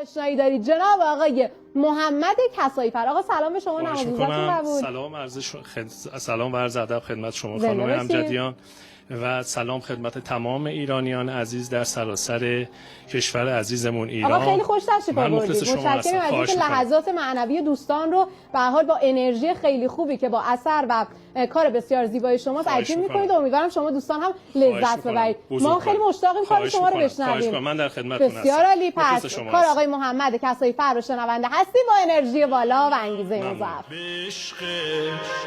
آشنایی دارید جناب آقای محمد کسایی‌فر. آقا سلام به شما، نماز روزتون قبول. سلام و عرض ادب خدمت شما خانم امجدیان و سلام خدمت تمام ایرانیان عزیز در سراسر کشور عزیزمون ایران. آقا خیلی خوش تشریف آوردید. متشکرم از اینکه لحظات معنوی دوستان رو به هر حال با انرژی خیلی خوبی که با اثر و کار بسیار زیبای شما تقدیم می‌کنید. امیدوارم شما دوستان هم لذت ببرید. ما خیلی مشتاقیم کار شما رو بشنویم. من در خدمتتون هستم. بسیار عالی. پس کار آقای محمد کسایی‌فر رو شنونده هستیم با انرژی بالا و انگیزه مضاعف.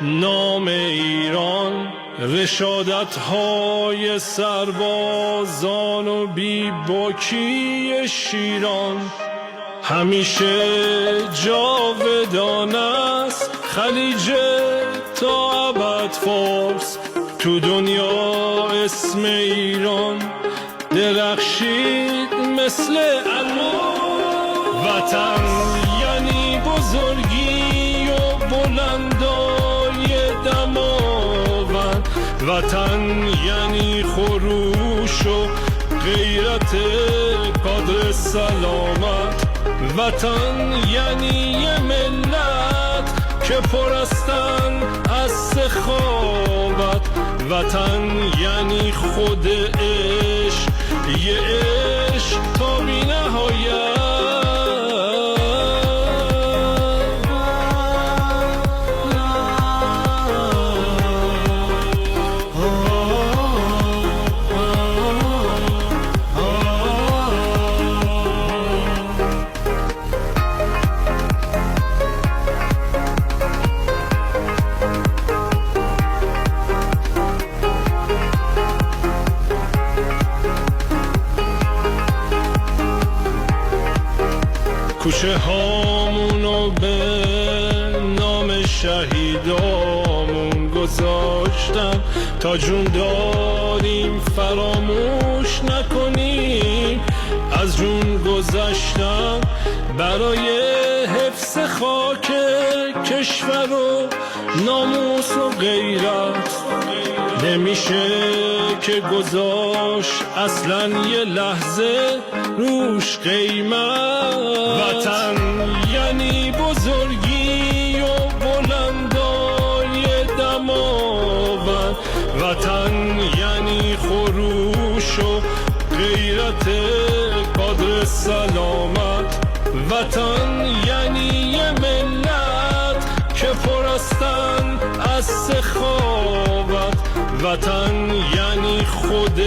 نام ایران رشادت های سربازان و بی باکی شیران همیشه جاودان است. خلیج تا ابد فارس تو دنیا اسم ایران درخشید مثل علم. وطن یعنی بزرگی و بلندای دماوند، وطن یعنی خروش و غیرت قدر سلامت، وطن یعنی یه ملت که پرستن از سخاوت، وطن یعنی خود عشق، یه عشق تا بی نهایت. کوچه هامونو به نام شهیدامون گذاشتن، تا جون داریم فراموش نکنیم. از جون گذاشتن برای حفظ خاک کشور و ناموس و غیرت نمیشه که گذاشت اصلا یه لحظه روش قیمت. وطن یعنی بزرگی و بلندای دماوند، وطن یعنی خروش و غیرت قدر سلامت، وطن یعنی یه ملت که پرستن از سخاوت، وطن یعنی خود